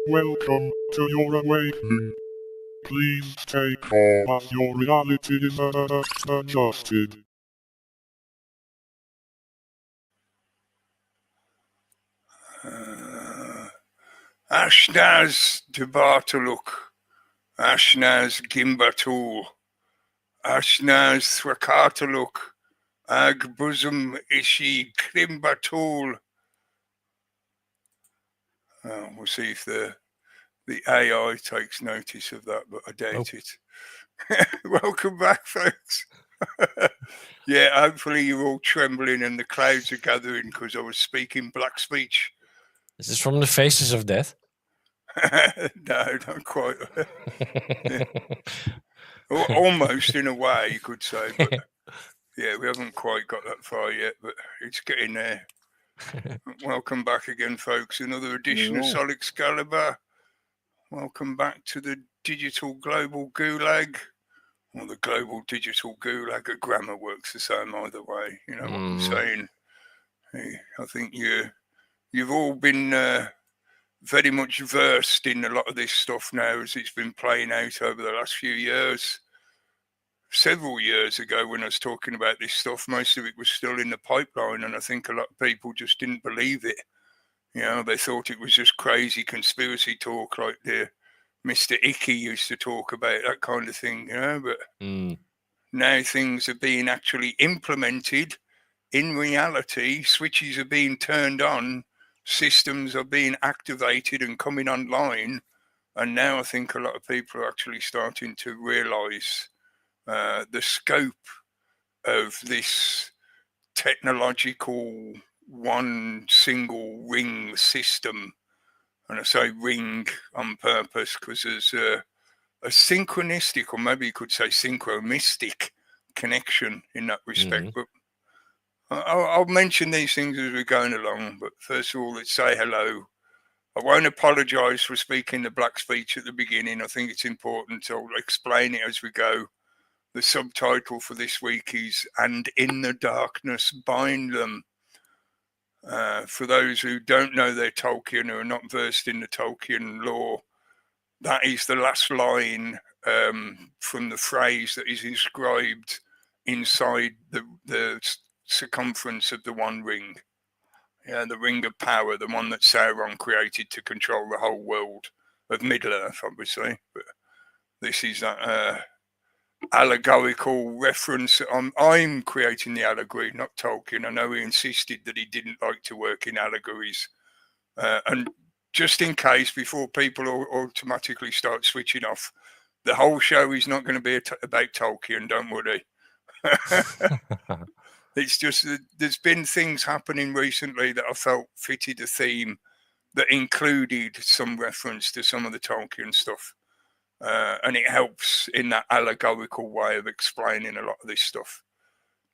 Welcome to your awakening. Please take off as your reality is adjusted. Ashnaz Debartaluk, Ashnaz Gimbatul, Ashnaz Thwakataluk, Ag Bosom Ishi Krimbatul. We'll see if the AI takes notice of that, but I doubt it. Welcome back, folks. Yeah, hopefully you're all trembling and the clouds are gathering because I was speaking black speech. Is this from the Faces of Death? No, not quite. Almost in a way, you could say, but yeah, we haven't quite got that far yet, but it's getting there. Welcome back again, folks. Another edition of Sol Excalibre. Welcome back to the digital global gulag. Or the global digital gulag. A grammar works the same either way. You know what I'm saying? I think you've all been very much versed in a lot of this stuff now as it's been playing out over the last few years. Several years ago when I was talking about this stuff, most of it was still in the pipeline, and I think a lot of people just didn't believe it. You know, they thought it was just crazy conspiracy talk like the Mr. Icky used to talk about, that kind of thing, you know, but now things are being actually implemented in reality. Switches are being turned on, systems are being activated and coming online, and now I think a lot of people are actually starting to realise the scope of this technological one single ring system. And I say ring on purpose because there's a synchronistic, or maybe you could say synchromistic connection in that respect. But I'll mention these things as we're going along. But first of all, let's say hello. I won't apologise for speaking the black speech at the beginning. I think it's important. I'll explain it as we go. The subtitle for this week is "And in the Darkness Bind Them." For those who don't know their Tolkien or are not versed in the Tolkien lore, that is the last line from the phrase that is inscribed inside the circumference of the One Ring. Yeah, the Ring of Power, the one that Sauron created to control the whole world of Middle-earth, obviously. But this is that allegorical reference. I'm creating the allegory, not Tolkien. I know he insisted that he didn't like to work in allegories. And just in case, before people automatically start switching off, the whole show is not going to be about Tolkien, don't worry. It's just that there's been things happening recently that I felt fitted a theme that included some reference to some of the Tolkien stuff. And it helps in that allegorical way of explaining a lot of this stuff.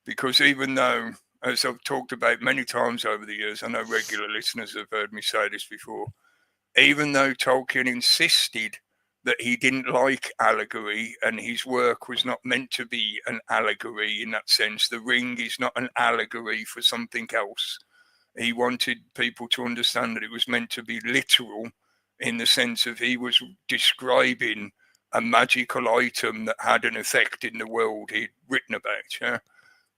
Because even though, as I've talked about many times over the years, I know regular listeners have heard me say this before, even though Tolkien insisted that he didn't like allegory and his work was not meant to be an allegory in that sense, the ring is not an allegory for something else. He wanted people to understand that it was meant to be literal in the sense of he was describing a magical item that had an effect in the world he'd written about. Yeah?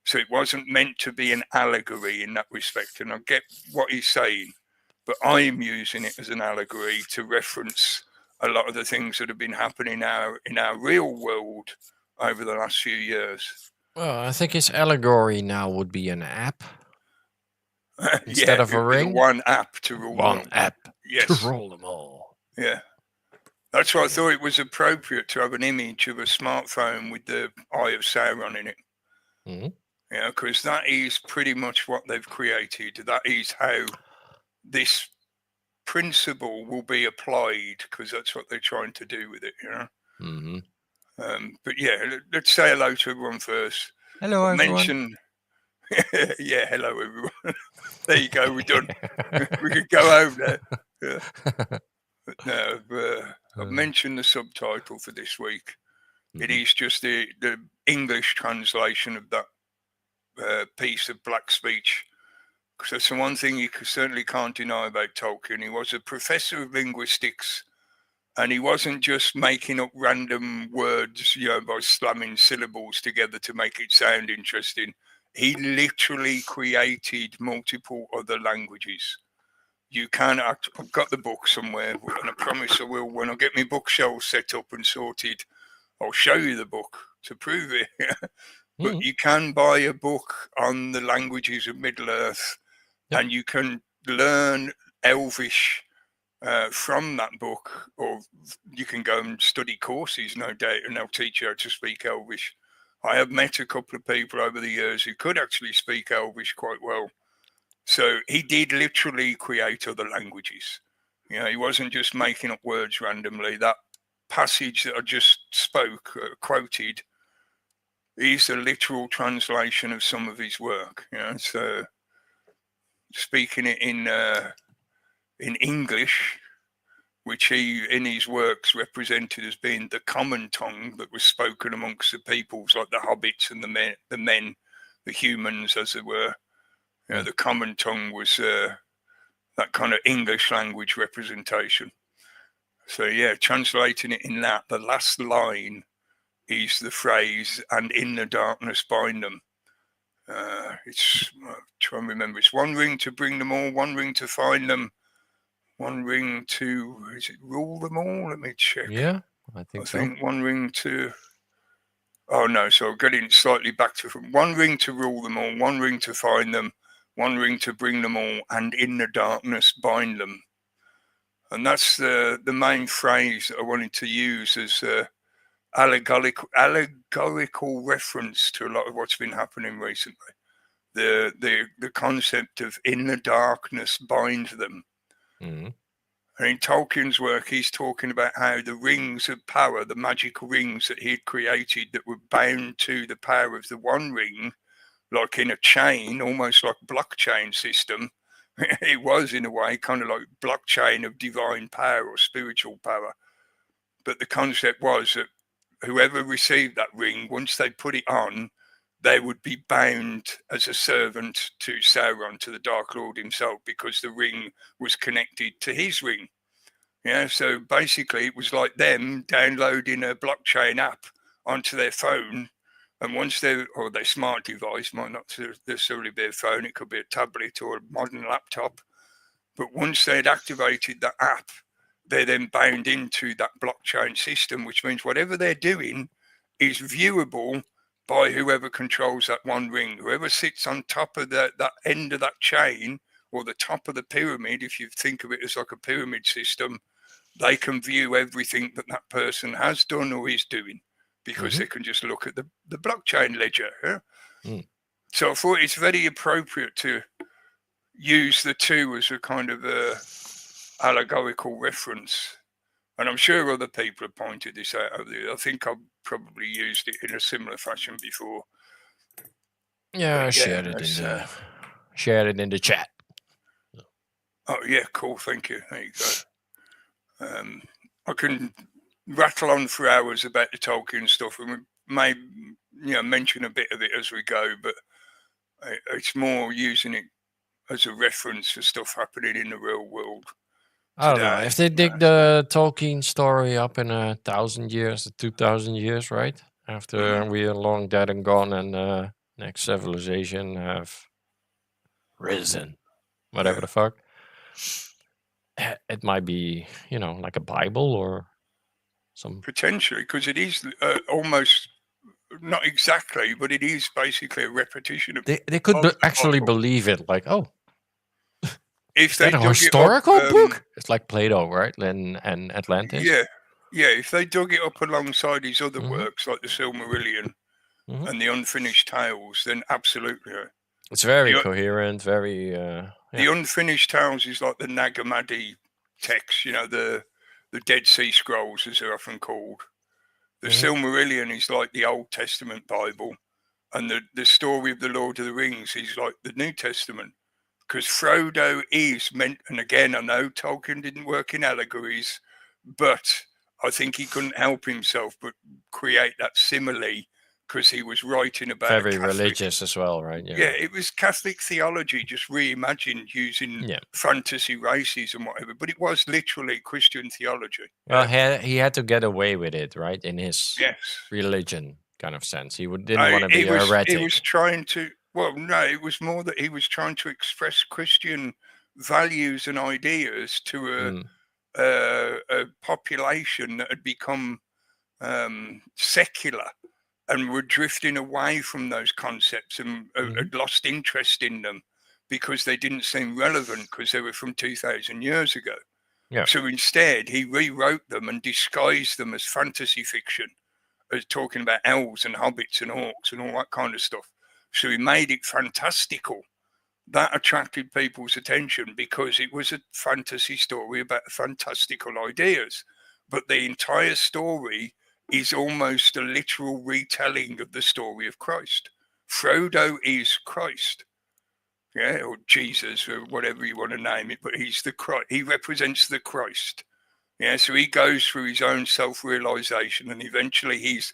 So it wasn't meant to be an allegory in that respect. And I get what he's saying, but I'm using it as an allegory to reference a lot of the things that have been happening now in our real world over the last few years. Well, I think his allegory now would be an app. Instead of a ring? One app to rule them all. One app to rule them all. Yeah. That's why I thought it was appropriate to have an image of a smartphone with the Eye of Sauron in it. Yeah, because that is pretty much what they've created. That is how this principle will be applied, because that's what they're trying to do with it, you know. But yeah, let's say hello to everyone first. Hello, everyone. Yeah, hello everyone. There you go, we're done. We could go home now. Yeah. But no, I've mentioned the subtitle for this week. It is just the English translation of that piece of black speech, books. That's the one thing you certainly can't deny about Tolkien. He was a professor of linguistics, and he wasn't just making up random words, by slamming syllables together to make it sound interesting. He literally created multiple other languages. I've got the book somewhere, and I promise I will, when I get my bookshelf set up and sorted, I'll show you the book to prove it. But you can buy a book on the languages of Middle-earth, and you can learn Elvish from that book, or you can go and study courses, no doubt, and they'll teach you how to speak Elvish. I have met a couple of people over the years who could actually speak Elvish quite well. So he did literally create other languages. He wasn't just making up words randomly. That passage that I just quoted, is a literal translation of some of his work. So speaking it in English, which he in his works represented as being the common tongue that was spoken amongst the peoples, like the hobbits and the humans, as it were. The common tongue was that kind of English language representation. So translating it in that, the last line is the phrase, "and in the darkness bind them." It's try and remember. It's one ring to bring them all, one ring to find them, one ring to rule them all. Let me check. Yeah, I think one ring to. Oh no! So I'm getting slightly back to one ring to rule them all, one ring to find them, one ring to bring them all, and in the darkness bind them. And that's the main phrase that I wanted to use as allegorical reference to a lot of what's been happening recently. The concept of in the darkness bind them. And in Tolkien's work, he's talking about how the rings of power, the magical rings that he had created that were bound to the power of the one ring, like in a chain, almost like a blockchain system. It was, in a way, kind of like blockchain of divine power or spiritual power. But the concept was that whoever received that ring, once they put it on, they would be bound as a servant to Sauron, to the Dark Lord himself, because the ring was connected to his ring. So basically it was like them downloading a blockchain app onto their phone, and once their smart device, might not necessarily be a phone, it could be a tablet or a modern laptop, but once they'd activated that app, they're then bound into that blockchain system, which means whatever they're doing is viewable by whoever controls that one ring. Whoever sits on top of that end of that chain, or the top of the pyramid, if you think of it as like a pyramid system, they can view everything that person has done or is doing, because they can just look at the blockchain ledger. So I thought it's very appropriate to use the two as a kind of allegorical reference. And I'm sure other people have pointed this out over there. I think I've probably used it in a similar fashion before. Yeah, I shared it in the chat. Oh yeah, cool. Thank you. There you go. I can rattle on for hours about the Tolkien stuff, and we may mention a bit of it as we go, but it's more using it as a reference for stuff happening in the real world. I don't know if they dig the Tolkien story up in 1,000 years, 2,000 years, right? After we are long dead and gone, and next civilization have risen, whatever the fuck. It might be, like a Bible or some. Potentially, because it is almost not exactly, but it is basically a repetition of. They could actually believe it, like, oh. If they a historical book? It's like Plato, right? And Atlantis. Yeah. If they dug it up alongside his other works, like the Silmarillion and the Unfinished Tales, then absolutely. It's very coherent, very. The Unfinished Tales is like the Nag Hammadi text, the Dead Sea Scrolls, as they're often called. The Silmarillion is like the Old Testament Bible, and the story of the Lord of the Rings is like the New Testament. Because Frodo is meant, and again, I know Tolkien didn't work in allegories, but I think he couldn't help himself but create that simile because he was writing about Very Catholic, religious as well, right? yeah, it was Catholic theology just reimagined using Yeah. fantasy races and whatever, but it was literally Christian theology. Well, he had to get away with it, right? In his Yes. religion kind of sense. He didn't want to be He heretic. was trying to, well, no, it was more that he was trying to express Christian values and ideas to a population that had become secular and were drifting away from those concepts and had lost interest in them because they didn't seem relevant because they were from 2,000 years ago. Yeah. So instead, he rewrote them and disguised them as fantasy fiction, as talking about elves and hobbits and orcs and all that kind of stuff. So he made it fantastical. That attracted people's attention because it was a fantasy story about fantastical ideas. But the entire story is almost a literal retelling of the story of Christ. Frodo is Christ, yeah, or Jesus, or whatever you want to name it, but he's the Christ. He represents the Christ. Yeah, so he goes through his own self-realization, and eventually he's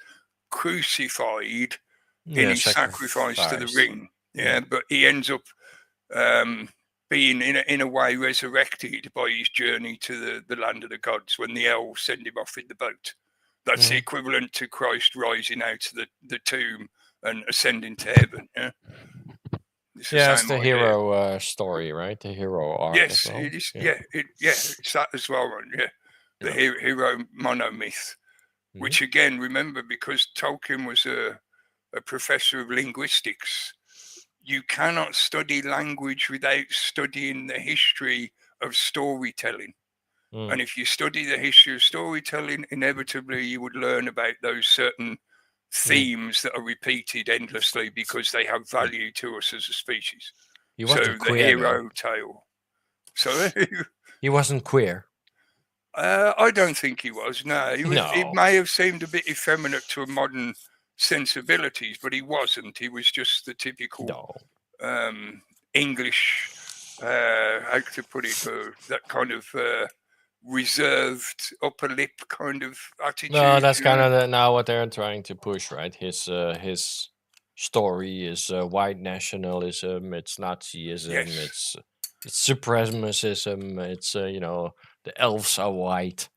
crucified in his sacrifice to the ring. Yeah, but he ends up being in a way resurrected by his journey to the land of the gods when the elves send him off in the boat. That's the equivalent to Christ rising out of the tomb and ascending to heaven. Yeah, it's the hero story, right? The hero arc. Yes, as well. it is. Yeah, it's that as well. Right? Yeah, the hero monomyth, which again, remember, because Tolkien was a professor of linguistics, you cannot study language without studying the history of storytelling. And if you study the history of storytelling, inevitably you would learn about those certain themes that are repeated endlessly because they have value to us as a species. He wasn't queer, hero tale. So he wasn't queer. I don't think he was. No, he was. He may have seemed a bit effeminate to a modern sensibilities, but he wasn't. He was just the typical English, how to put it, that kind of reserved upper lip kind of attitude. No, that's kind of now what they're trying to push, right? His story is white nationalism, it's Nazism, it's supremacism, it's the elves are white.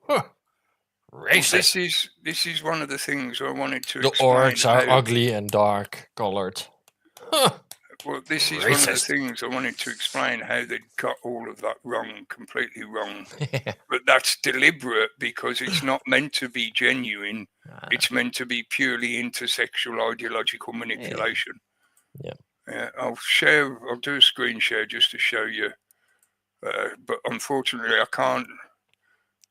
Huh. Racist. Well, this is one of the things I wanted to the explain. The orcs are ugly and dark colored. Huh. Well, this is one of the things I wanted to explain, how they got all of that wrong, completely wrong. But that's deliberate because it's not meant to be genuine. It's meant to be purely intersexual ideological manipulation. Yeah. I'll do a screen share just to show you. But unfortunately, I can't.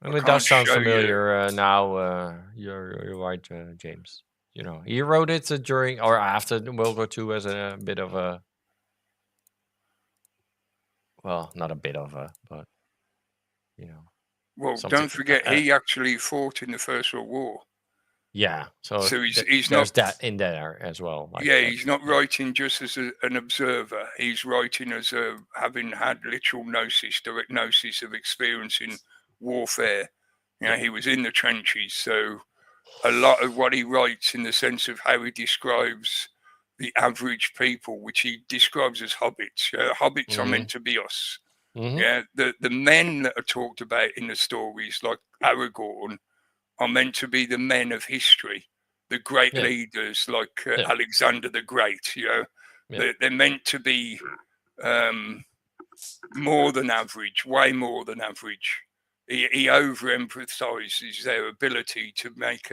And it does sound familiar now. You're right, James. He wrote it during or after World War II as a bit of a, well, not a bit of a, but Well, don't forget he actually fought in the First World War. Yeah, so he's there's that in there as well. He's not writing just as an observer. He's writing as having had literal direct gnosis of experiencing warfare. He was in the trenches, so a lot of what he writes in the sense of how he describes the average people, which he describes as hobbits. Hobbits are meant to be us. Yeah, the men that are talked about in the stories, like Aragorn, are meant to be the men of history, the great leaders like Alexander the Great. They're meant to be more than average, way more than average. He overemphasizes their ability to make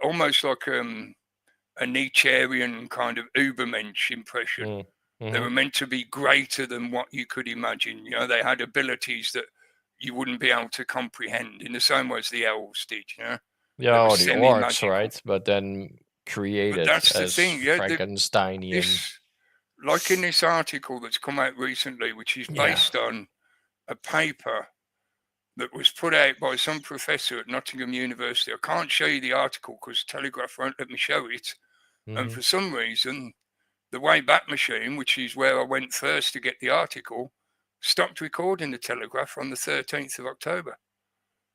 almost like a Nietzschean kind of Ubermensch impression. They were meant to be greater than what you could imagine. They had abilities that you wouldn't be able to comprehend in the same way as the elves did. Yeah, the orcs, right? But then created that's as the thing. Frankensteinian. Like in this article that's come out recently, which is based on a paper that was put out by some professor at Nottingham University. I can't show you the article because Telegraph won't let me show it. And for some reason, the Wayback Machine, which is where I went first to get the article, stopped recording the Telegraph on the 13th of October.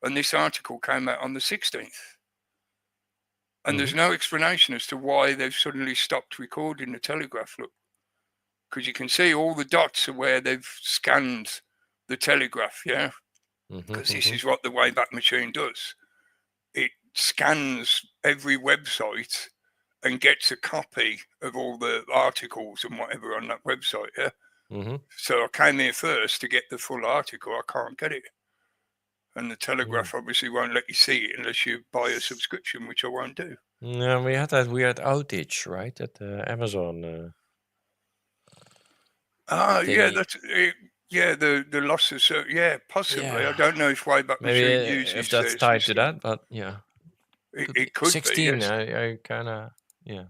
And this article came out on the 16th. And there's no explanation as to why they've suddenly stopped recording the telegraph. Look, because you can see all the dots are where they've scanned the telegraph, yeah? Because this is what the Wayback Machine does. It scans every website and gets a copy of all the articles and whatever on that website, yeah? So I came here first to get the full article. I can't get it. And the Telegraph obviously won't let you see it unless you buy a subscription, which I won't do. Yeah, we had that weird outage, right, at Amazon. Yeah, that's it. Yeah, the losses. Yeah, possibly. Yeah. I don't know if Wayback Maybe Machine uses if that's their tied to system. that, but yeah. It could 16, be. Yes. I kind of, yeah.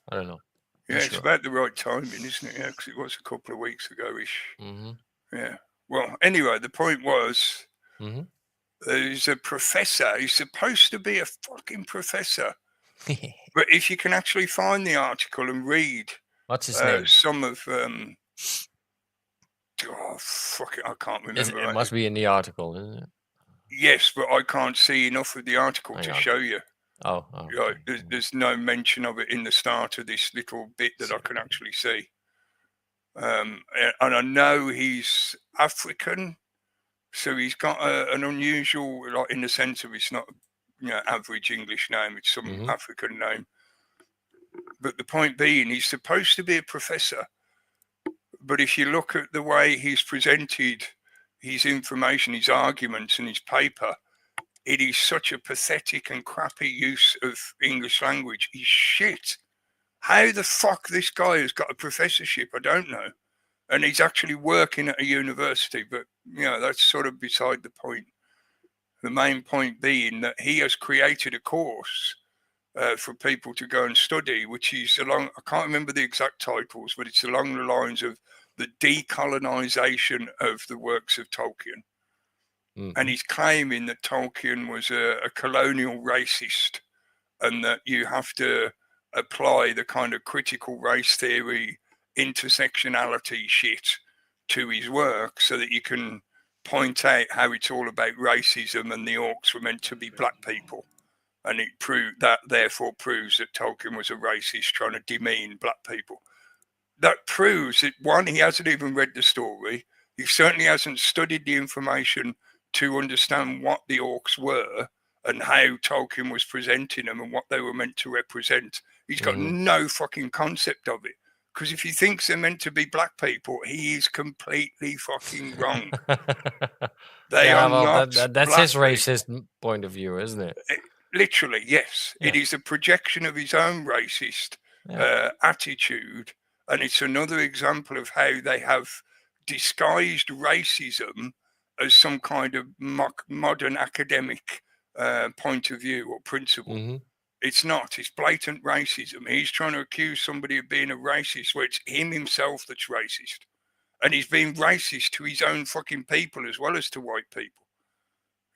I don't know. Yeah, it's about the right timing, isn't it? Yeah, because it was a couple of weeks ago-ish. Yeah. Well, anyway, the point was, there's a professor. He's supposed to be a fucking professor. But if you can actually find the article and read What's his name? some of... oh, fuck it, I can't remember. It must be in the article, isn't it? Yes, but I can't see enough of the article to show you. Oh, okay. There's no mention of it in the start of this little bit that I can actually see. And I know he's African, so he's got an unusual, like in the sense of it's not, average English name. It's some African name. But the point being, he's supposed to be a professor. But if you look at the way he's presented his information, his arguments, and his paper, it is such a pathetic and crappy use of English language. He's shit. How the fuck this guy has got a professorship, I don't know. And he's actually working at a university, but, that's sort of beside the point. The main point being that he has created a course for people to go and study, which is I can't remember the exact titles, but it's along the lines of the decolonization of the works of Tolkien. And he's claiming that Tolkien was a colonial racist and that you have to apply the kind of critical race theory, intersectionality shit to his work so that you can point out how it's all about racism and the orcs were meant to be black people. And it therefore proves that Tolkien was a racist trying to demean black people. That proves that, one, he hasn't even read the story. He certainly hasn't studied the information to understand what the orcs were and how Tolkien was presenting them and what they were meant to represent. He's got no fucking concept of it. Because if he thinks they're meant to be black people, he is completely fucking wrong. That's his racist point of view, isn't it? Literally, yes. Yeah. It is a projection of his own racist attitude. And it's another example of how they have disguised racism as some kind of modern academic point of view or principle. It's not. It's blatant racism. He's trying to accuse somebody of being a racist where it's him himself that's racist. And he's being racist to his own fucking people as well as to white people.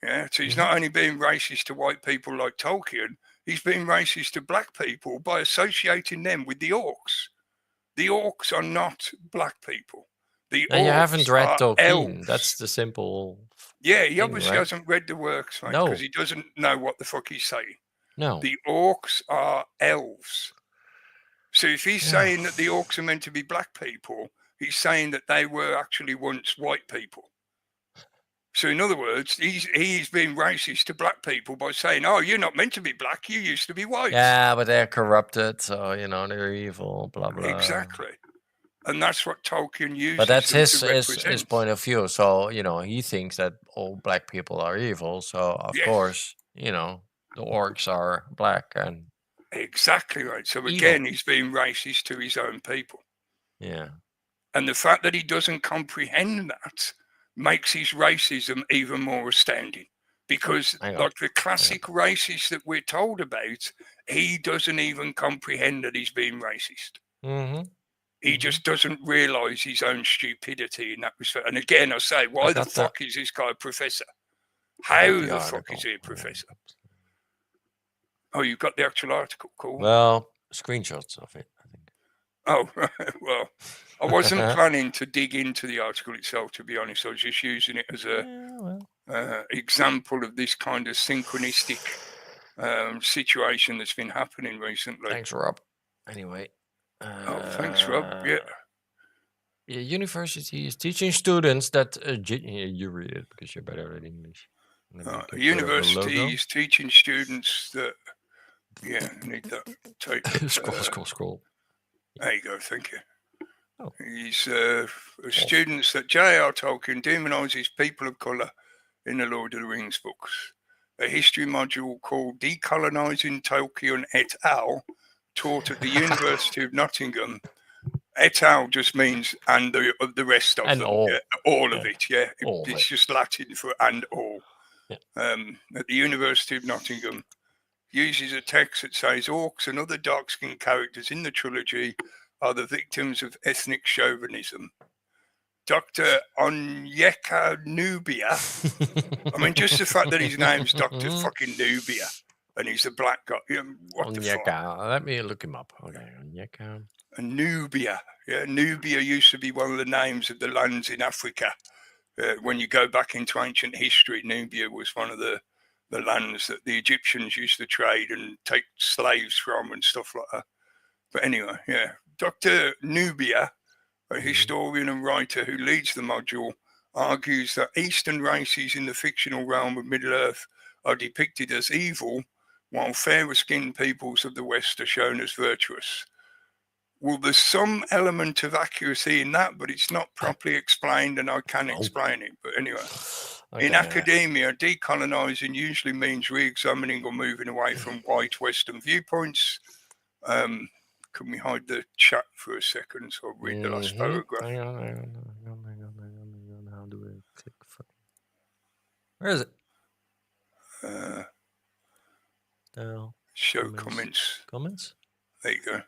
Yeah, so he's not only being racist to white people like Tolkien, he's being racist to black people by associating them with the orcs. The orcs are not black people. You haven't read Tolkien. Elves. That's the simple. Yeah, he obviously hasn't read the works, right? Because he doesn't know what the fuck he's saying. No. The orcs are elves. So if he's saying that the orcs are meant to be black people, he's saying that they were actually once white people. So in other words, he's being racist to black people by saying, "Oh, you're not meant to be black. You used to be white." Yeah, but they're corrupted, so they're evil. Blah blah. Exactly, and that's what Tolkien uses. But that's his point of view. So he thinks that all black people are evil. So of course, the orcs are black and exactly right. So again, he's being racist to his own people. Yeah, and the fact that he doesn't comprehend that makes his racism even more astounding, because like the classic racist that we're told about, he doesn't even comprehend that he's being racist. He just doesn't realize his own stupidity in that respect. And again, I say, why the fuck is this guy a professor? How the fuck is he a professor? Oh, you've got the actual article. Cool. Well, screenshots of it, I think. Oh, well, I wasn't planning to dig into the article itself, to be honest. I was just using it as a example of this kind of synchronistic situation that's been happening recently. Thanks, Rob. Anyway. Thanks, Rob. Yeah. University is teaching students that... you read it because you're better at English. A university is teaching students that... Yeah, I need that tape. Scroll. There you go, thank you. Oh. He's students that J.R. Tolkien demonises people of colour in the Lord of the Rings books. A history module called Decolonising Tolkien et al. Taught at the University of Nottingham. Et al. Just means and the rest of and them. all. Yeah, all of it, yeah. It's just Latin for and all. Yeah. At the University of Nottingham. Uses a text that says orcs and other dark-skinned characters in the trilogy are the victims of ethnic chauvinism. Dr. Onyeka Nubia. I mean, just the fact that his name's Dr. fucking Nubia and he's a black guy. What the fuck? Let me look him up. Okay, Onyeka. Nubia. Yeah, Nubia used to be one of the names of the lands in Africa. When you go back into ancient history, Nubia was one of the lands that the Egyptians used to trade and take slaves from and stuff like that. But anyway, yeah. Dr. Nubia, a historian and writer who leads the module, argues that Eastern races in the fictional realm of Middle-earth are depicted as evil, while fairer-skinned peoples of the West are shown as virtuous. Well, there's some element of accuracy in that, but it's not properly explained, and I can explain it. But anyway, in academia, decolonising usually means re-examining or moving away from white Western viewpoints. Can we hide the chat for a second so I'll read the last paragraph? Hang on. How do I click? Where is it? Show comments. Comments? There you go.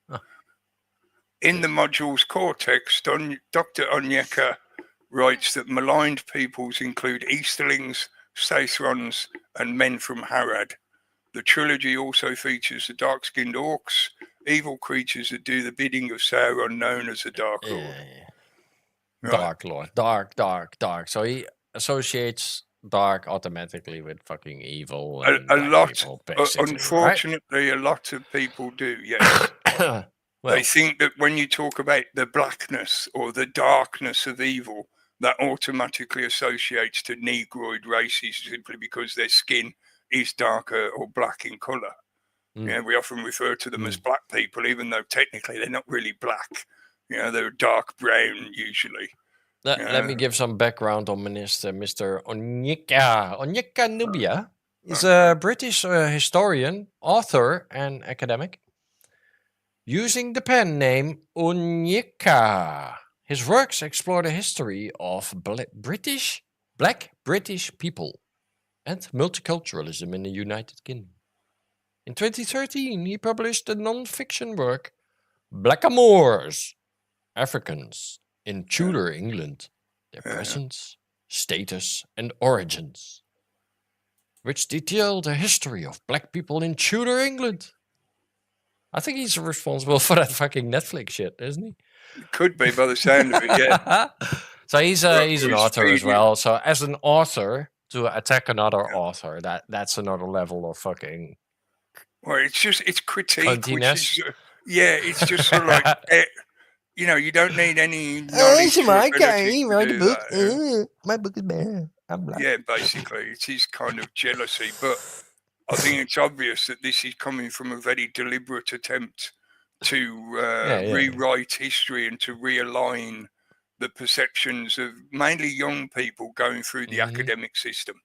Oh. In the module's core text, Dr. Onyeka writes that maligned peoples include Easterlings, Sathrons, and men from Harad. The trilogy also features the dark-skinned orcs, evil creatures that do the bidding of Sauron, known as the Dark Lord. Right. Dark Lord. Dark. So he associates dark automatically with fucking evil. And a lot, people, unfortunately, right? A lot of people do, yes. They think that when you talk about the blackness or the darkness of evil, that automatically associates to Negroid races simply because their skin is darker or black in colour. Yeah, we often refer to them as black people, even though technically they're not really black. They're dark brown usually. Let me give some background on Mr. Onyeka. Onyeka Nubia is a British historian, author, and academic. Using the pen name Onyeka, his works explore the history of black British people and multiculturalism in the United Kingdom. In 2013, he published the non-fiction work Blackamoors, Africans in Tudor England, their presence, status, and origins, which detail the history of black people in Tudor England. I think he's responsible for that fucking Netflix shit, isn't he? Could be by the sound of it, yeah. So he's an author as well. So as an author, to attack another author, that's another level of fucking... Well, it's critique, which is, it's just sort of like, you don't need any knowledge or ability to write do a book. that, My book is better. I'm black. Yeah, basically, it is kind of jealousy, but I think it's obvious that this is coming from a very deliberate attempt to rewrite history and to realign the perceptions of mainly young people going through the academic system.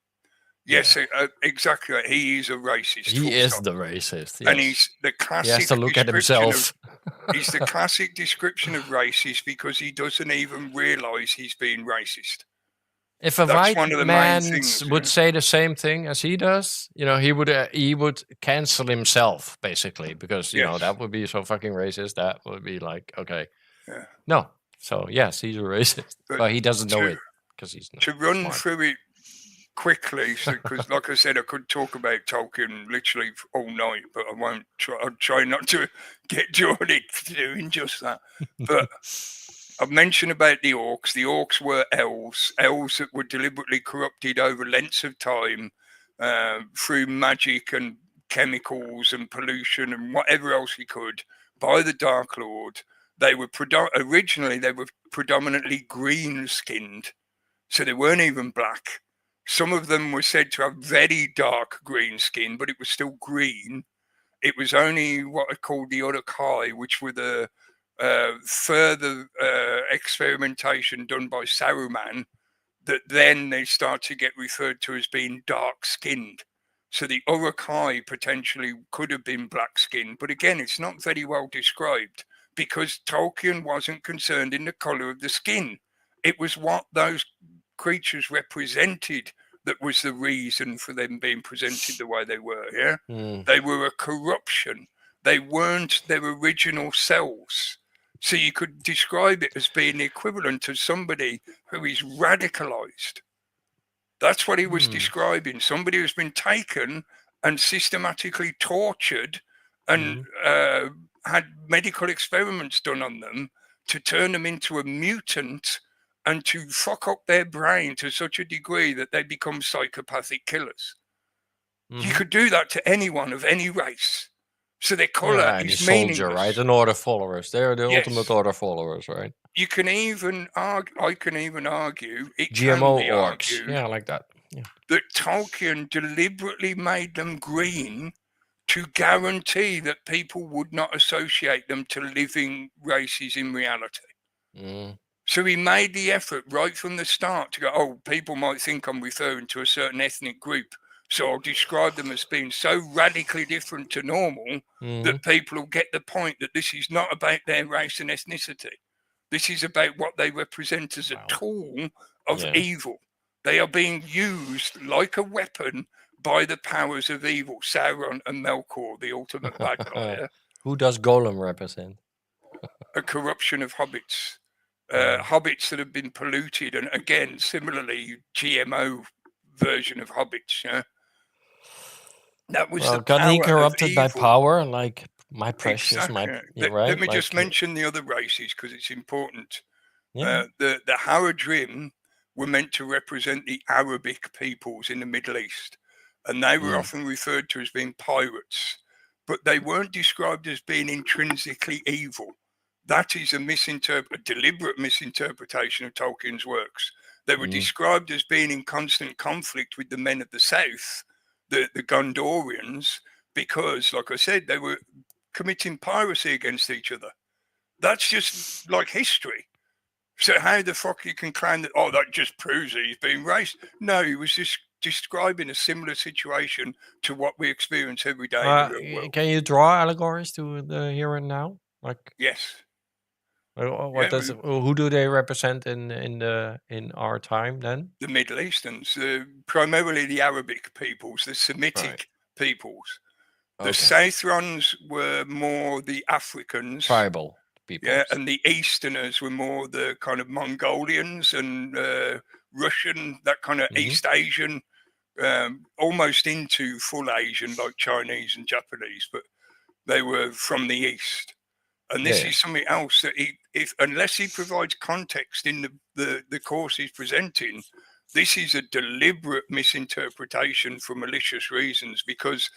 Yes, exactly. He is a racist. He is the racist. Yes. And he's the classic. He has to look at himself. He's the classic description of racist because he doesn't even realise he's being racist. If a white man would say the same thing as he does, he would cancel himself basically because that would be so fucking racist. That would be like, okay, no. So yes, he's a racist, but he doesn't know it because he's not. To run through it quickly, because like I said, I could talk about Tolkien literally all night, but I won't try. I'll try not to get Jordan doing just that. But I've mentioned about the orcs. The orcs were elves that were deliberately corrupted over lengths of time through magic and chemicals and pollution and whatever else he could by the Dark Lord. They were originally they were predominantly green-skinned, so they weren't even black. Some of them were said to have very dark green skin, but it was still green. It was only what are called the Urukai, which were the further experimentation done by Saruman, that then they start to get referred to as being dark-skinned. So the Urukai potentially could have been black-skinned, but again, it's not very well described because Tolkien wasn't concerned in the colour of the skin. It was what those creatures represented that was the reason for them being presented the way they were. They were a corruption. They weren't their original selves. So you could describe it as being the equivalent to somebody who is radicalized. That's what he was describing. Somebody who's been taken and systematically tortured and had medical experiments done on them to turn them into a mutant and to fuck up their brain to such a degree that they become psychopathic killers. You could do that to anyone of any race. So their color is the soldier, meaningless. right? And order followers. They're the ultimate order followers, right? You can even argue, I can even argue, it GMO can be orcs. argued Yeah, I like that. Yeah. that Tolkien deliberately made them green to guarantee that people would not associate them to living races in reality. So he made the effort right from the start to go, oh, people might think I'm referring to a certain ethnic group, so I'll describe them as being so radically different to normal that people will get the point that this is not about their race and ethnicity. This is about what they represent as a tool of evil. They are being used like a weapon by the powers of evil, Sauron and Melkor, the ultimate bad guy. Who does Golem represent? A corruption of hobbits. Hobbits that have been polluted, and again, similarly, GMO version of hobbits. Yeah, that was the got he power corrupted of by evil. power? Like my precious, Exactly. right? Let me like, just mention the other races because it's important. Yeah. The Haradrim were meant to represent the Arabic peoples in the Middle East, and they were often referred to as being pirates, but they weren't described as being intrinsically evil. That is a deliberate misinterpretation of Tolkien's works. They were described as being in constant conflict with the men of the south, the Gondorians, because, like I said, they were committing piracy against each other. That's just like history. So how the fuck you can claim that, that just proves that he's being racist? No, he was just describing a similar situation to what we experience every day in the real world. Can you draw allegories to the here and now? Like yes. Who do they represent in our time then? The Middle Easterns, primarily the Arabic peoples, the Semitic peoples. The Southrons were more the Africans, tribal people. Yeah, and the Easterners were more the kind of Mongolians and Russian, that kind of East Asian, almost into full Asian like Chinese and Japanese, but they were from the East. And this is something else that unless he provides context in the course he's presenting, this is a deliberate misinterpretation for malicious reasons, because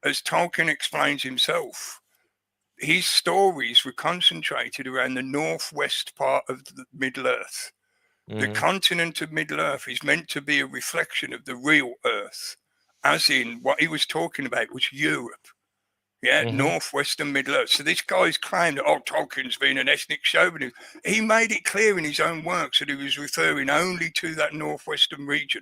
as Tolkien explains himself, his stories were concentrated around the northwest part of the Middle-earth. The continent of Middle-earth is meant to be a reflection of the real Earth, as in what he was talking about was Europe. Yeah, northwest and Middle-earth. So this guy's claim that, Tolkien's been an ethnic chauvinist, he made it clear in his own works that he was referring only to that northwestern region.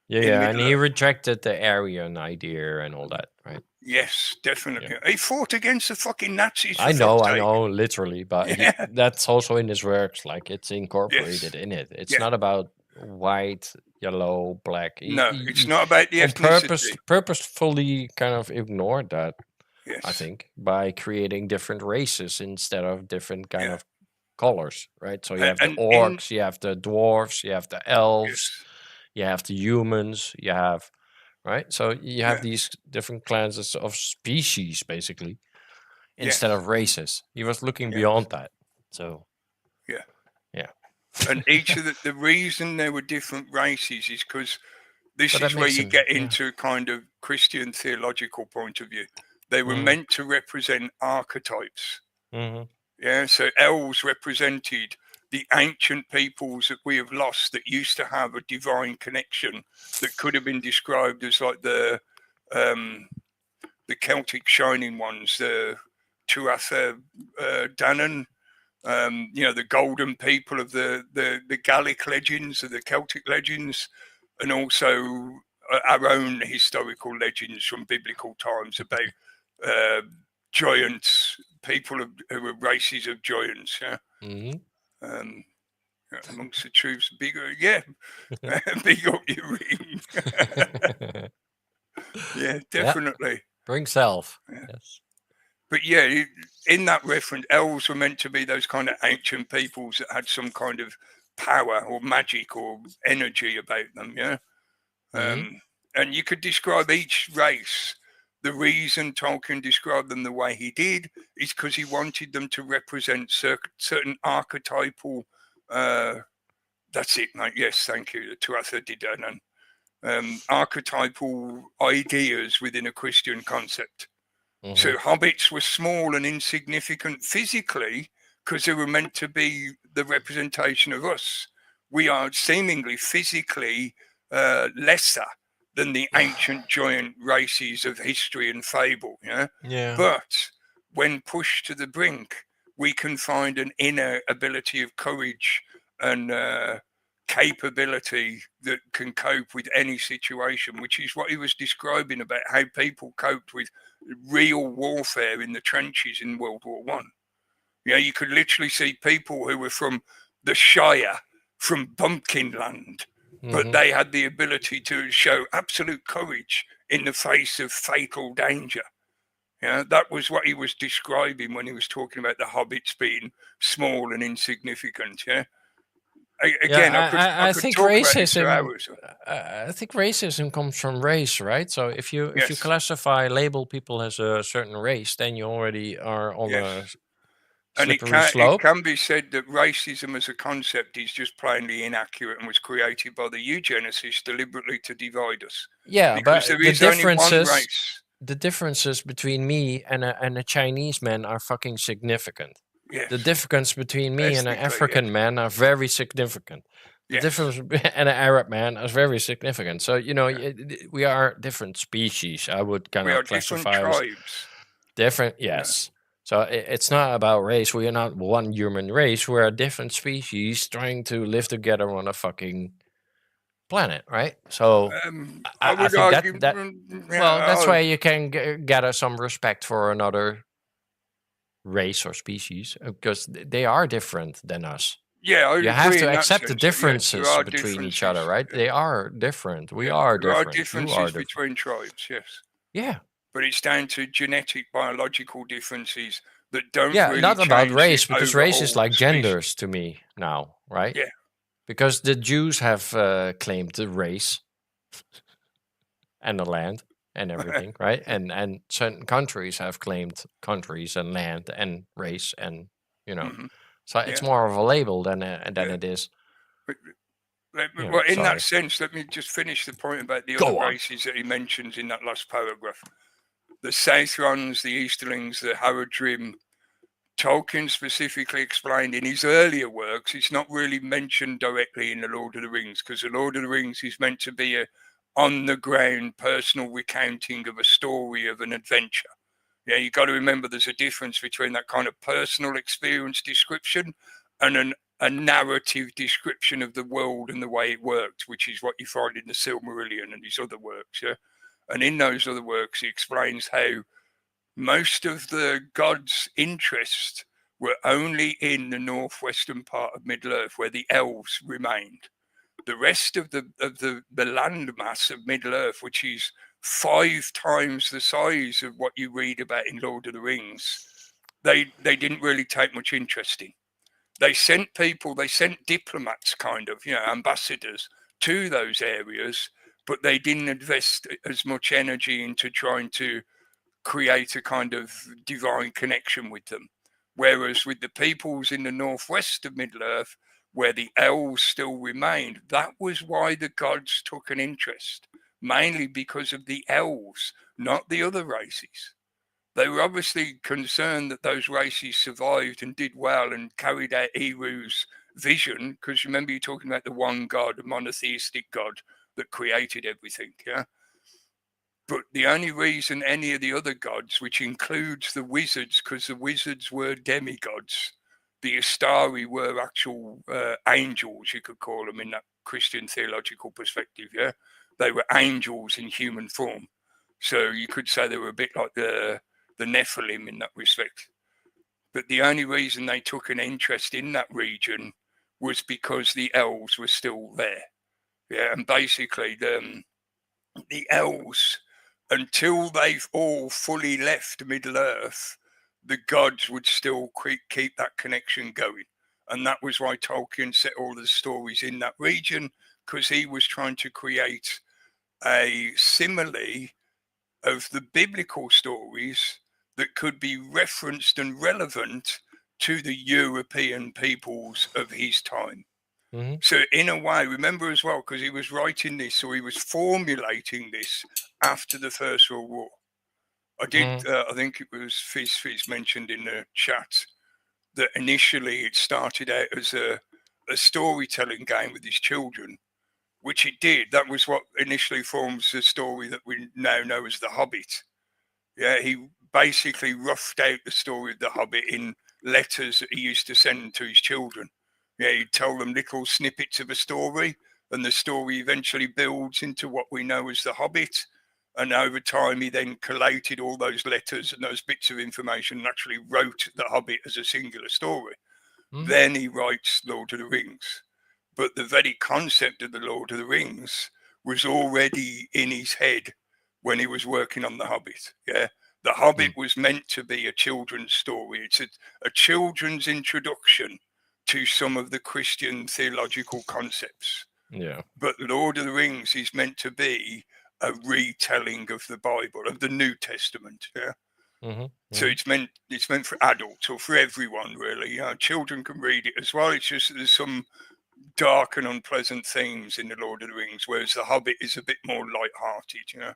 Yeah, and he rejected the Aryan idea and all that, right? Yes, definitely. Yeah. He fought against the fucking Nazis. I know, literally, but that's also in his works. Like, it's incorporated in it. It's not about white, yellow, black. It's not about the ethnicity. Purposefully kind of ignored that. Yes. I think, by creating different races instead of different kind of colors, right? So you have the orcs, you have the dwarves, you have the elves, you have the humans, you have, right? So you have these different classes of species, basically, instead of races. He was looking beyond that. So, yeah. And each of the reason there were different races is because This But is that where makes you them, get yeah. into a kind of Christian theological point of view. They were Mhm. meant to represent archetypes. Mhm. Yeah, so elves represented the ancient peoples that we have lost that used to have a divine connection that could have been described as like the Celtic Shining Ones, the Tuatha Danann, the golden people of the Gallic legends, of the Celtic legends, and also our own historical legends from biblical times about giants, people who were races of giants. Yeah. Mhm. Amongst the troops, bigger, yeah, big up your ring. Yeah, Yeah. definitely. Bring self. Yeah. Yes. But yeah, in that reference, elves were meant to be those kind of ancient peoples that had some kind of power or magic or energy about them. Yeah. Mhm. And you could describe each race. The reason Tolkien described them the way he did is because he wanted them to represent certain archetypal. That's it, mate. Yes, thank you. Tuatha De Danann. Archetypal ideas within a Christian concept. So Mhm. hobbits were small and insignificant physically because they were meant to be the representation of us. We are seemingly physically lesser than the ancient giant races of history and fable. Yeah? Yeah. But when pushed to the brink, we can find an inner ability of courage and capability that can cope with any situation, which is what he was describing about how people coped with real warfare in the trenches in World War One. You could literally see people who were from the Shire, from Bumpkinland, but Mhm. they had the ability to show absolute courage in the face of fatal danger. That was what he was describing when he was talking about the hobbits being small and insignificant. Yeah. Again, I I could think talk about this for racism. hours. I think racism comes from race, right? So if you Yes. classify, label people as a certain race, then you already are on a Yes. And slippery it slope. can be said that racism as a concept is just plainly inaccurate and was created by the eugenicists deliberately to divide us. Yeah, Because but there the is only one differences, race. the differences between me and a Chinese man are fucking significant. Yes. The difference between me and an Ethnically, African yes. man are very significant. The Yes. difference and an Arab man is very significant. So Yeah. we are different species. I would kind We of are different classify as tribes. different. Yes. So it's not about race. We are not one human race. We're a different species trying to live together on a fucking planet, right? So I I would think argue. well, that's why you can gather some respect for another race or species because they are different than us. Yeah, I You have agree to in that accept the sense. Yes, there differences are between each other, differences. right? Yeah. They are different. We Yeah, are there are different. You are differences different. between tribes. Yes. Yeah. But it's down to genetic, biological differences that don't Yeah, really not about change race the because race is overall like species. genders to me now, right? Yeah. Because the Jews have claimed the race and the land and everything, right? And certain countries have claimed countries and land and race and Mhm. so it's Yeah. more of a label than Yeah. it is. Well, in that Sorry. sense, let me just finish the point about the Go other on. races that he mentions in that last paragraph. The Southrons, the Easterlings, the Haradrim. Tolkien specifically explained in his earlier works, it's not really mentioned directly in The Lord of the Rings, because The Lord of the Rings is meant to be a on-the-ground personal recounting of a story of an adventure. Yeah, you've got to remember there's a difference between that kind of personal experience description and a narrative description of the world and the way it worked, which is what you find in the Silmarillion and his other works. Yeah, and in those other works, he explains how most of the gods' interests were only in the northwestern part of Middle-earth, where the elves remained. The rest of the landmass of Middle-earth, which is 5 times the size of what you read about in Lord of the Rings, they didn't really take much interest in. They sent people, they sent diplomats, kind of, ambassadors to those areas, but they didn't invest as much energy into trying to create a kind of divine connection with them. Whereas with the peoples in the northwest of Middle-earth, where the elves still remained, that was why the gods took an interest. mainly because of the elves, not the other races. They were obviously concerned that those races survived and did well and carried out Eru's vision, because remember, you're talking about the one God, a monotheistic God that created everything, yeah? But the only reason any of the other gods, which includes the wizards, because the wizards were demigods, the Astari were actual angels, you could call them in that Christian theological perspective, yeah? They were angels in human form. So you could say they were a bit like the Nephilim in that respect. But the only reason they took an interest in that region was because the elves were still there. Yeah, and basically the elves, until they've all fully left Middle-earth, the gods would still keep that connection going. And that was why Tolkien set all the stories in that region, because he was trying to create a simile of the biblical stories that could be referenced and relevant to the European peoples of his time. Mm-hmm. So in a way, remember as well, because he was writing this, or he was formulating this after the First World War. I think it was Fizz mentioned in the chat that initially it started out as a storytelling game with his children, which it did. That was what initially forms the story that we now know as The Hobbit. Yeah, he basically roughed out the story of The Hobbit in letters that he used to send to his children. Yeah, he'd tell them little snippets of a story, and the story eventually builds into what we know as The Hobbit. And over time, he then collated all those letters and those bits of information and actually wrote The Hobbit as a singular story. Mm-hmm. Then he writes Lord of the Rings. But the very concept of the Lord of the Rings was already in his head when he was working on The Hobbit. Yeah, The Hobbit was meant to be a children's story. It's a children's introduction to some of the Christian theological concepts. Yeah. But Lord of the Rings is meant to be a retelling of the Bible, of the New Testament. Yeah. Mm-hmm. So it's meant for adults or for everyone, really. Children can read it as well. It's just that there's some dark and unpleasant themes in the Lord of the Rings, whereas the Hobbit is a bit more light-hearted, you know.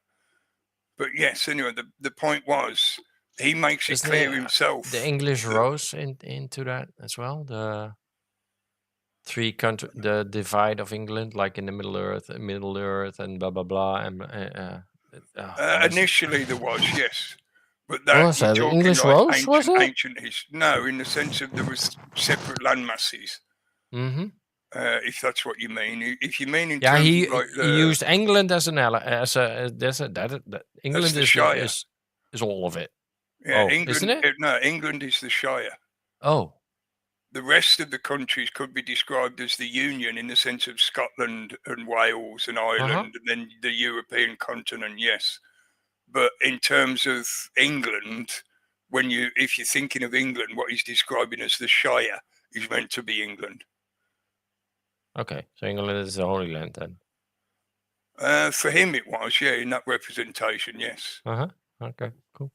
But yes, anyway, the point was he makes it clear himself. The English rose into that as well. The three country, the divide of England, like in the Middle Earth, and blah blah blah. And initially there was, yes. But that was we're that the talking English like rose? Was it? ancient history. No, in the sense of there was separate land masses. Mm-hmm. If that's what you mean. If you mean in Yeah, terms he of like he used England as an that England is all of it. Yeah, England, isn't it? No, England is the Shire. Oh. The rest of the countries could be described as the Union in the sense of Scotland and Wales and Ireland, and then the European continent, yes. But in terms of England, if you're thinking of England, what he's describing as the Shire is meant to be England. Okay, so England is the Holy Land then. For him, it was, yeah, in that representation, yes. Okay, cool.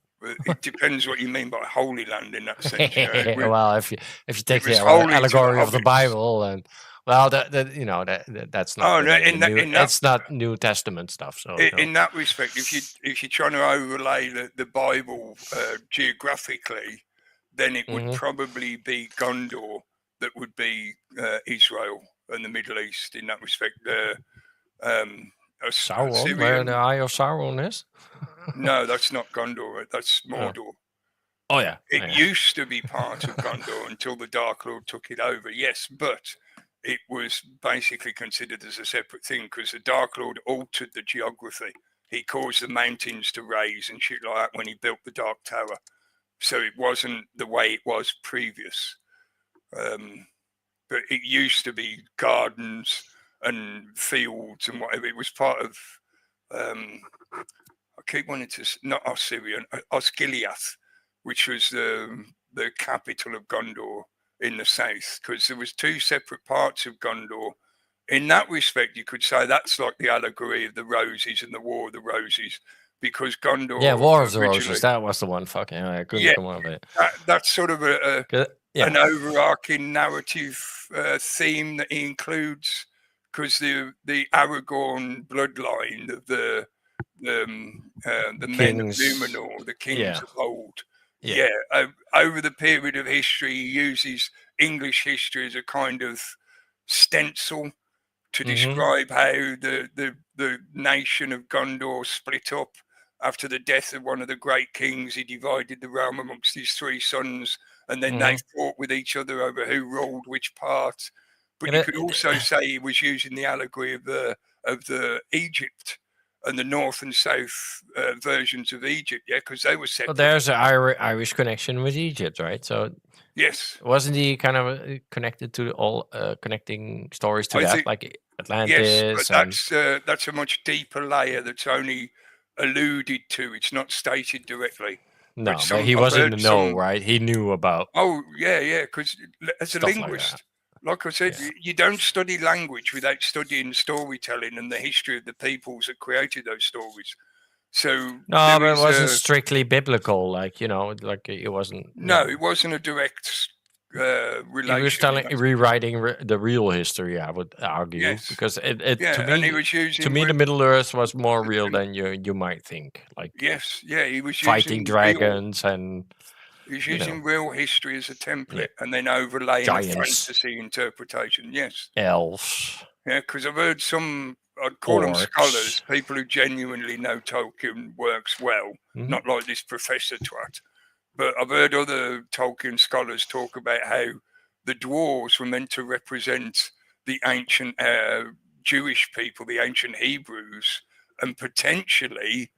It depends what you mean by Holy Land in that sense. Well, if you take the allegory of the Bible, and well, that's not. It's not New Testament stuff. So in that respect, if you're trying to overlay the Bible geographically, then it would probably be Gondor that would be Israel and the Middle East in that respect. Sauron, where the Eye of Sauron is? No, that's not Gondor. That's Mordor. Oh yeah. It used to be part of Gondor until the Dark Lord took it over. Yes, but it was basically considered as a separate thing because the Dark Lord altered the geography. He caused the mountains to raise and shit like that when he built the Dark Tower. So it wasn't the way it was previous. But it used to be gardens and fields and whatever. It was part of, I keep wanting to, not Osirian, Osgiliath, which was the capital of Gondor in the south, because there was two separate parts of Gondor. In that respect, you could say that's like the allegory of the Roses and the War of the Roses, because Gondor... Yeah, War of the Roses, that was the one. Fucking, I couldn't come up with it. That's sort of an overarching narrative theme that he includes because the Aragorn bloodline of the men of Kings. Numenor, the kings Yeah. of old. Yeah. Over the period of history, he uses English history as a kind of stencil to describe how the nation of Gondor split up after the death of one of the great kings. He divided the realm amongst his 3 sons, and then they fought with each other over who ruled which part. But you could also say he was using the allegory of the Egypt and the north and south versions of Egypt, because they were separate. Well, there's an Irish connection with Egypt, right? So yes, wasn't he kind of connected to all connecting stories to that, like Atlantis? Yes, but that's a much deeper layer that's only alluded to. It's not stated directly. No, but he was in the know, right? He knew about. Oh yeah, because as a linguist, like I said, you don't study language without studying storytelling and the history of the peoples that created those stories. So no, but it wasn't strictly biblical, like like it wasn't. No, it wasn't a direct relation. He was rewriting the real history, I would argue, because it to me the Middle Earth was more real than you might think. Like he was fighting dragons and he's using real history as a template and then overlaying a fantasy interpretation. Yes, elves. Yeah, because I've heard I'd call them scholars, people who genuinely know Tolkien works well, not like this professor twat. But I've heard other Tolkien scholars talk about how the dwarves were meant to represent the ancient Jewish people, the ancient Hebrews, and potentially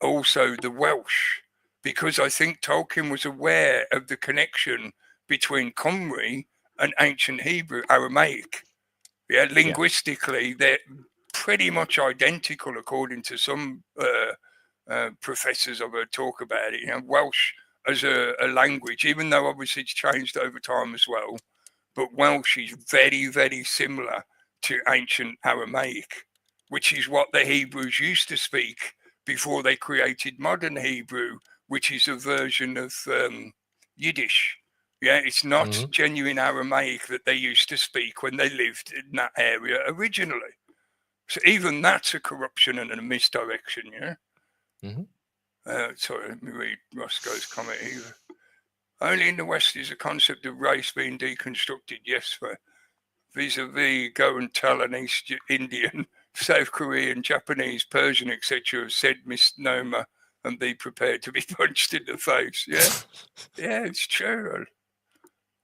also the Welsh, because I think Tolkien was aware of the connection between Cymru and ancient Hebrew, Aramaic. Linguistically, they're pretty much identical, according to some professors I've heard talk about it. Welsh as a language, even though obviously it's changed over time as well, but Welsh is very, very similar to ancient Aramaic, which is what the Hebrews used to speak before they created modern Hebrew, which is a version of Yiddish. It's not genuine Aramaic that they used to speak when they lived in that area originally. So even that's a corruption and a misdirection, Sorry, let me read Roscoe's comment here. Only in the West is the concept of race being deconstructed. Yes, for vis-a-vis, go and tell an East Indian, South Korean, Japanese, Persian, etc. have said misnomer and be prepared to be punched in the face. Yeah, it's true.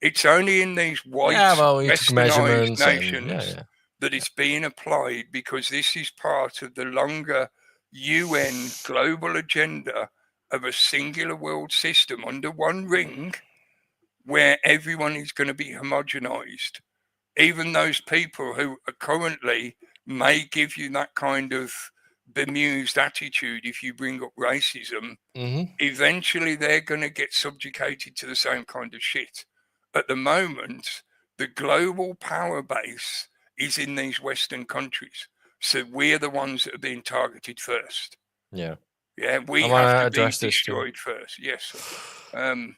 It's only in these white, westernized nations that it's being applied, because this is part of the longer UN global agenda of a singular world system under one ring, where everyone is going to be homogenized. Even those people who are currently may give you that kind of bemused attitude if you bring up racism, eventually they're going to get subjugated to the same kind of shit. At the moment, the global power base is in these Western countries. So we're the ones that are being targeted first. Yeah, we have to be destroyed first. Yes. I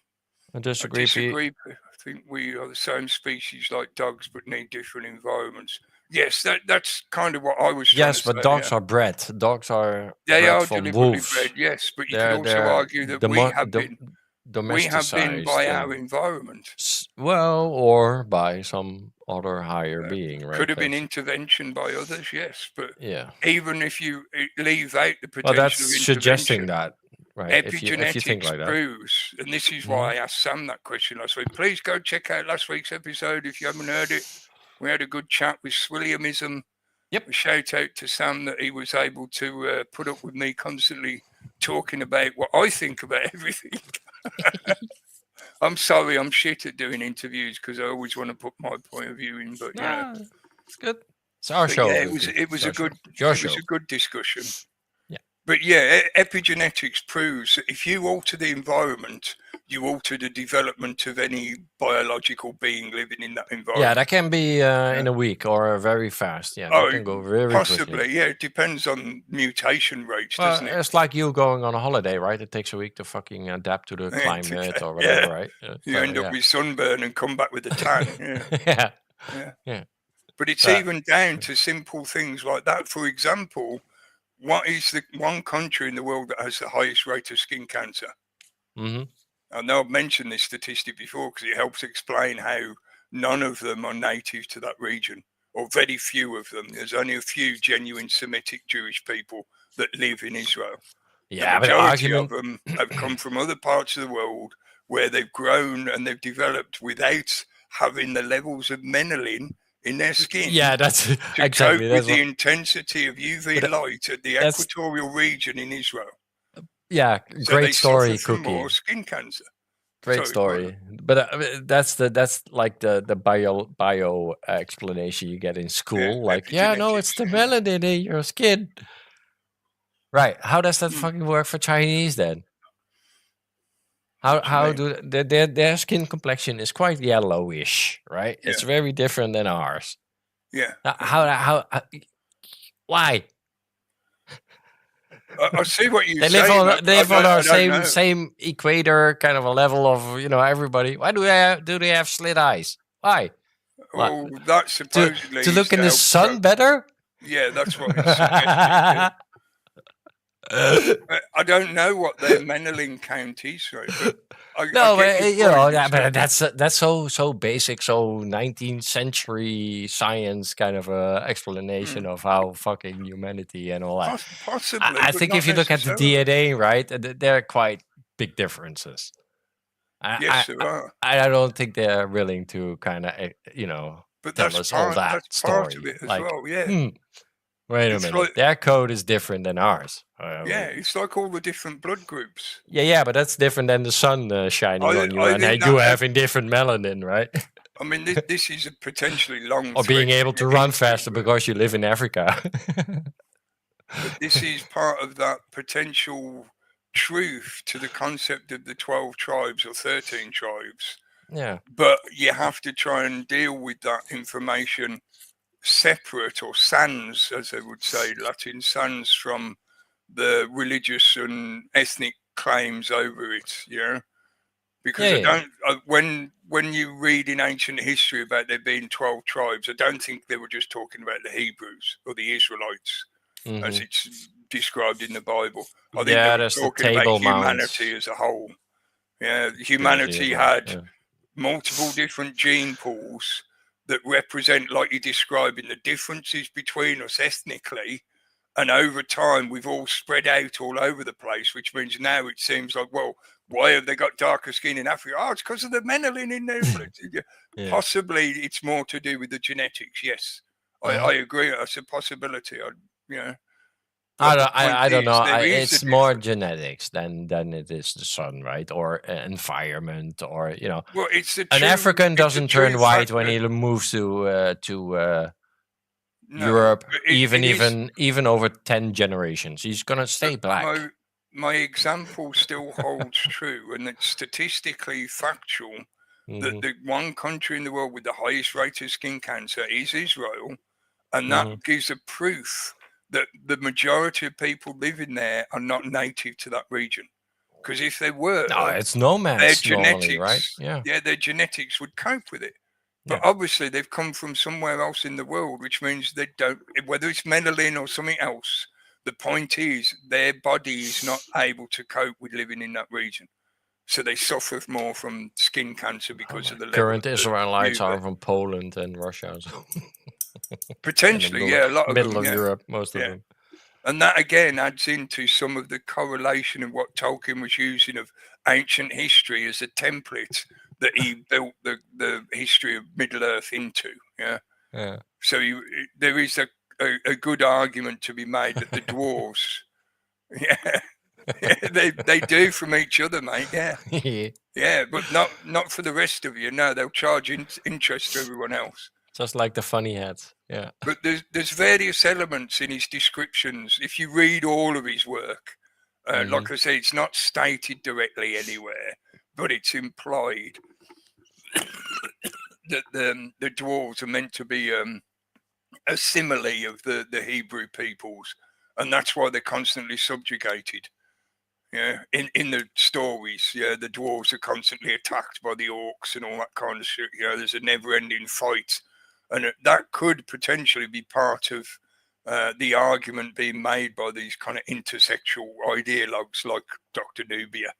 disagree. I think we are the same species like dogs, but need different environments. Yes, that's kind of what I was trying to say. Yes, but dogs are bred. Dogs are deliberately wolves. bred, yes. But you could also argue that we have been by our environment. Well, or by some other higher being, right? Could have been intervention by others, yes. But even if you leave out the potential of intervention, suggesting that, right? Epigenetics if you think like that. proves, and this is why I asked Sam that question last week. Please go check out last week's episode if you haven't heard it. We had a good chat with Swilliamism. Yep. A shout out to Sam that he was able to put up with me constantly talking about what I think about everything. I'm sorry, I'm shit at doing interviews because I always want to put my point of view in. But it's good. It's our show. Yeah, it was a good discussion. Yeah. But epigenetics proves that if you alter the environment, you alter the development of any biological being living in that environment. Yeah, that can be in a week or very fast. Yeah, that can go very possibly. quickly. Yeah, it depends on mutation rates, doesn't it? It's like you going on a holiday, right? It takes a week to fucking adapt to the climate or whatever, right? You end up with sunburn and come back with a tan. Yeah. But it's But- even down to simple things like that. For example, what is the one country in the world that has the highest rate of skin cancer? hmm I know I've mentioned this statistic before because it helps explain how none of them are native to that region, or very few of them. There's only a few genuine Semitic Jewish people that live in Israel. The Yeah, but the majority of argument. them have come from other parts of the world where they've grown and they've developed without having the levels of melanin in their skin Yeah, that's to exactly. cope That's with the what. intensity of UV But light at the that's equatorial region in Israel. yeah, So they great suffer story, from more Cookie. skin cancer. Great Sorry, go on. story. But that's like the bio explanation you get in school. Like, yeah, no, it's Epigenetics. the Yeah. melanin in your skin. Right. How does that Hmm. fucking work for Chinese then? What do you How mean? do their skin complexion is quite yellowish, right? It's Yeah. very different than ours. Yeah. How why? I see what you They live say, on but they live on our I don't same know. same equator kind of a level of everybody. Why do they have slit eyes? Why? What? Well, that supposedly To is look to in the help. sun better? Yeah, that's what it's suggested. Yeah. I don't know what their Menelin count is, right? But I No, get but your point. yeah, It's but that's so basic, so 19th century science kind of explanation of how fucking humanity and all that. possibly, I but think not if you look at the necessarily. DNA, right, there are quite big differences. Yes, there are. I don't think they're willing to kind of But tell us all that that's part of story. it as Like, well. Yeah. wait a It's like minute, their code is different than ours. yeah, it's like all the different blood groups. Yeah, but that's different than the sun shining on you I and think you that having different melanin, right? I mean this is a potentially long Or thread being to able to get run into, faster because you live in Africa. but this is part of that potential truth to the concept of the 12 tribes or 13 tribes. Yeah. But you have to try and deal with that information separate, or sans, as they would say, Latin sans, from the religious and ethnic claims over it, because I Yeah. don't. When you read in ancient history about there being 12 tribes, I don't think they were just talking about the Hebrews or the Israelites, as it's described in the Bible. I think they Yeah, were there's the talking about Table humanity Mount. as a whole. Yeah, Trilogy humanity as well. had multiple different gene pools that represent, like you describing, the differences between us ethnically. And over time, we've all spread out all over the place, which means now it seems like, well, why have they got darker skin in Africa? Oh, it's because of the melanin in their blood. Yeah. Possibly it's more to do with the genetics. Yes, I agree. That's a possibility. But the point I don't know. is, there is a It's more difference. genetics than it is the sun, right? Or environment, or Well, it's a an true, African it's a doesn't true turn white fact when that he moves to no, Europe, but even it is. even over 10 generations. He's gonna stay black. My example still holds true, and it's statistically factual that the one country in the world with the highest rate of skin cancer is Israel, and that gives a proof that the majority of people living there are not native to that region. Because if they were, No, it's their nomads normally, right? genetics, Yeah. their genetics would cope with it. But Yeah. obviously, they've come from somewhere else in the world, which means they don't, whether it's melanin or something else. The point is, their body is not able to cope with living in that region. So they suffer more from skin cancer because of the level Current of the Israelites UV. are from Poland and Russia, so Potentially, middle, a lot of middle them, of Europe, most of yeah. them. And that again adds into some of the correlation of what Tolkien was using of ancient history as a template that he built the history of Middle Earth into. Yeah. Yeah. So there is a good argument to be made that the dwarves, they do from each other, mate. Yeah, but not for the rest of you. No, they'll charge interest to everyone else. Just like the funny hats. Yeah. But there's various elements in his descriptions. If you read all of his work, like I say, it's not stated directly anywhere, but it's implied that the dwarves are meant to be a simile of the Hebrew peoples, and that's why they're constantly subjugated. Yeah, in the stories, the dwarves are constantly attacked by the orcs and all that kind of shit. There's a never-ending fight And that could potentially be part of the argument being made by these kind of intersexual ideologues like Dr. Nubia.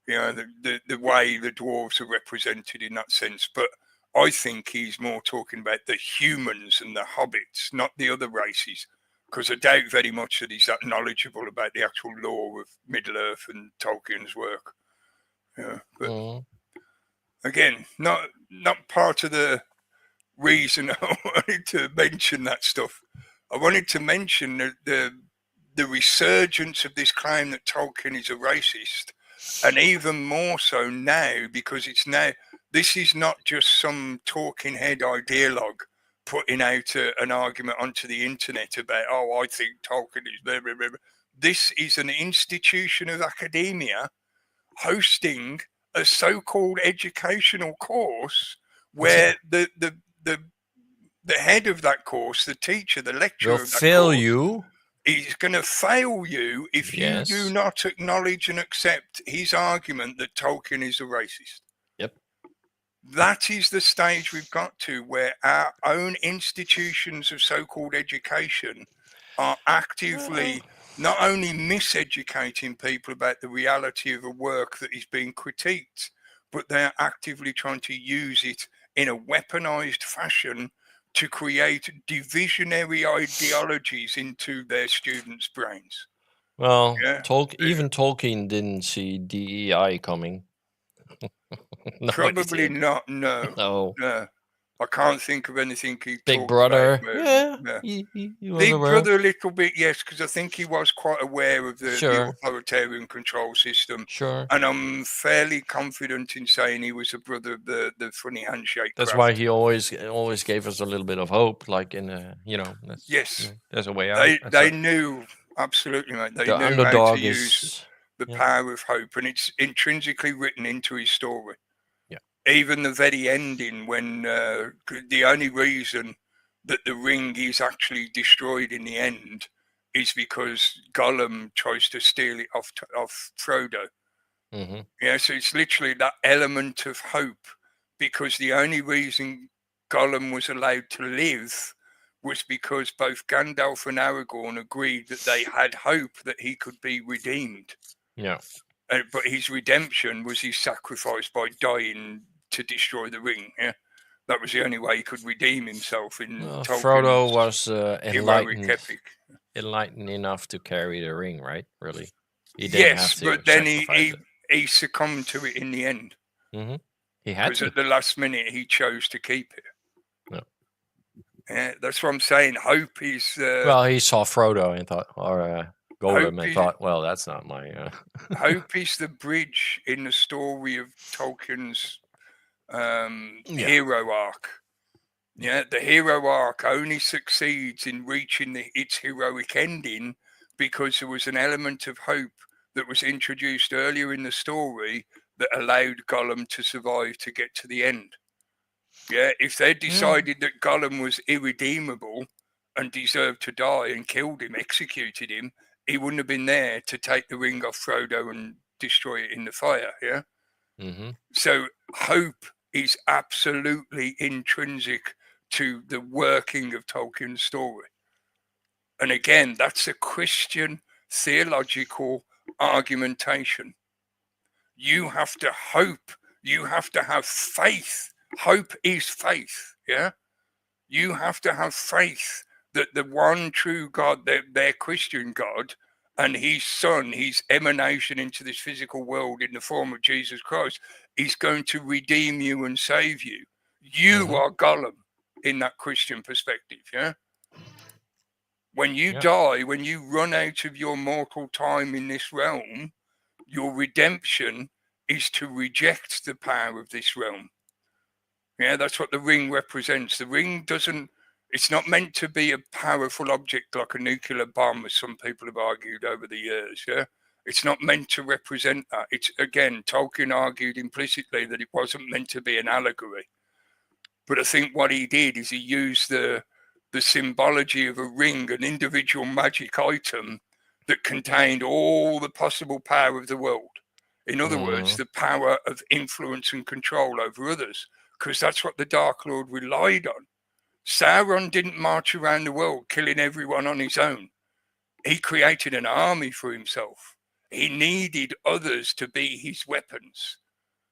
The way the dwarves are represented in that sense. But I think he's more talking about the humans and the hobbits, not the other races, because I doubt very much that he's that knowledgeable about the actual lore of Middle-earth and Tolkien's work. But again, not part of the reason I wanted to mention that stuff. I wanted to mention the resurgence of this claim that Tolkien is a racist, and even more so now, because this is not just some talking head ideologue putting out an argument onto the internet about, oh, I think Tolkien is blah, blah, blah. This is an institution of academia hosting a so-called educational course where the head of that course, the teacher, the lecturer will of that fail course, you. He's going to fail you if you do not acknowledge and accept his argument that Tolkien is a racist. Yep. That is the stage we've got to, where our own institutions of so-called education are actively not only miseducating people about the reality of a work that is being critiqued, but they're actively trying to use it in a weaponized fashion to create divisionary ideologies into their students' brains. Well, even Tolkien didn't see DEI coming. Probably not. No. I can't think of anything he Big talked Brother. about. He was Big aware. Brother a little bit, yes, because I think he was quite aware of the authoritarian control system. Sure. And I'm fairly confident in saying he was a brother of the funny handshake. That's why he always gave us a little bit of hope, like in yes, there's a way out. They knew, absolutely, mate. They knew how to use the power of hope, and it's intrinsically written into his story. Even the very ending, when the only reason that the ring is actually destroyed in the end is because Gollum tries to steal it off Frodo. Mm-hmm. Yeah, so it's literally that element of hope, because the only reason Gollum was allowed to live was because both Gandalf and Aragorn agreed that they had hope that he could be redeemed. Yeah. But his redemption was his sacrifice by dying to destroy the ring. Yeah, that was the only way he could redeem himself in Tolkien's Frodo was enlightened enough to carry the ring, right? Really? He didn't have to but then sacrifice he succumbed to it in the end. Mm-hmm. He had to. Because at the last minute he chose to keep it. No. Yeah, that's what I'm saying. Hope is. Well, he saw Frodo and thought, or Gollum, and thought, well, that's not my. Hope is the bridge in the story of Tolkien's hero arc. Yeah, the hero arc only succeeds in reaching its heroic ending because there was an element of hope that was introduced earlier in the story that allowed Gollum to survive to get to the end. Yeah, if they decided that Gollum was irredeemable and deserved to die and killed him, executed him, he wouldn't have been there to take the ring off Frodo and destroy it in the fire. Yeah. Mm-hmm. So hope is absolutely intrinsic to the working of Tolkien's story. And again, that's a Christian theological argumentation. You have to hope. You have to have faith. Hope is faith. Yeah. You have to have faith that the one true God, their Christian God, and his son, his emanation into this physical world in the form of Jesus Christ, is going to redeem you and save you. You are Gollum in that Christian perspective. Yeah. When you die, when you run out of your mortal time in this realm, your redemption is to reject the power of this realm. Yeah, that's what the ring represents. The ring it's not meant to be a powerful object like a nuclear bomb, as some people have argued over the years. Yeah, it's not meant to represent that. It's, again, Tolkien argued implicitly that it wasn't meant to be an allegory. But I think what he did is he used the symbology of a ring, an individual magic item that contained all the possible power of the world. In other words, the power of influence and control over others, because that's what the Dark Lord relied on, Sauron didn't march around the world killing everyone on his own. He created an army for himself. He needed others to be his weapons.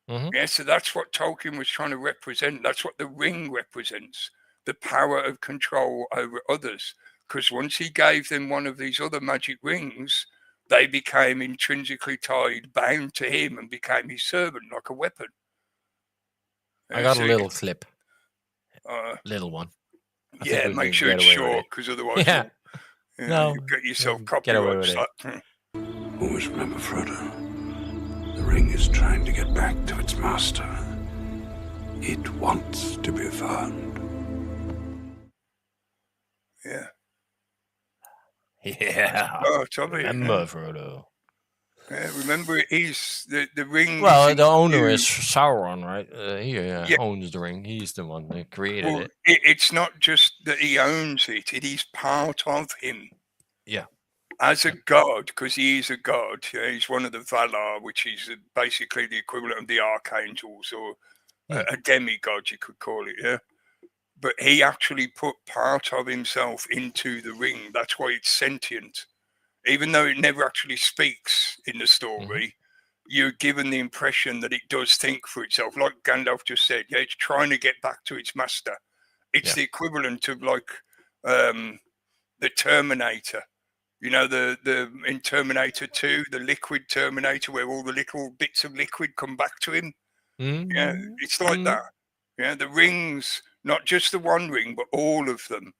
Yeah, so that's what Tolkien was trying to represent. That's what the ring represents, the power of control over others. Because once he gave them one of these other magic rings, they became intrinsically tied, bound to him, and became his servant, like a weapon. I got a little clip. Little one. Yeah, make sure it's short, because otherwise you'll get yourself copyright slapped. Always remember, Frodo, the ring is trying to get back to its master. It wants to be found. Yeah. Yeah. Oh, Tommy. Remember, Frodo. Yeah, remember, it is the ring. Well, the owner is Sauron, right? He owns the ring. He's the one that created it. It's not just that he owns it; it is part of him. Yeah. As a god, because he is a god. Yeah, he's one of the Valar, which is basically the equivalent of the archangels, or a demigod, you could call it. Yeah. But he actually put part of himself into the ring. That's why it's sentient. Even though it never actually speaks in the story, you're given the impression that it does think for itself. Like Gandalf just said, yeah, it's trying to get back to its master. It's the equivalent of like the Terminator. You know, the in Terminator 2, the liquid Terminator, where all the little bits of liquid come back to him. Yeah, it's like that. Yeah, the rings, not just the one ring, but all of them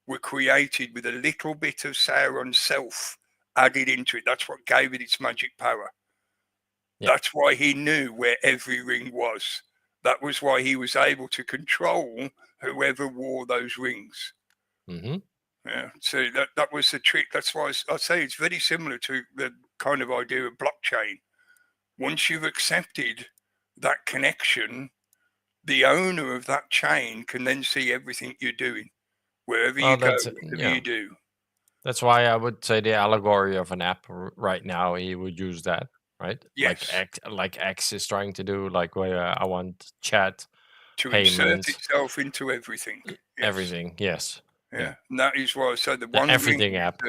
were created with a little bit of Sauron's self added into it. That's what gave it its magic power. That's why he knew where every ring was. That was why he was able to control whoever wore those rings. Yeah, so that was the trick. That's why I say it's very similar to the kind of idea of blockchain. Once you've accepted that connection, the owner of that chain can then see everything you're doing, wherever you go, whatever you do. That's why I would say the allegory of an app right now, he would use that, right? Yes. Like X is trying to do, like where I want chat to payments, insert itself into everything. Yes. Everything, yes. Yeah, and that is why I say the one everything ring, app.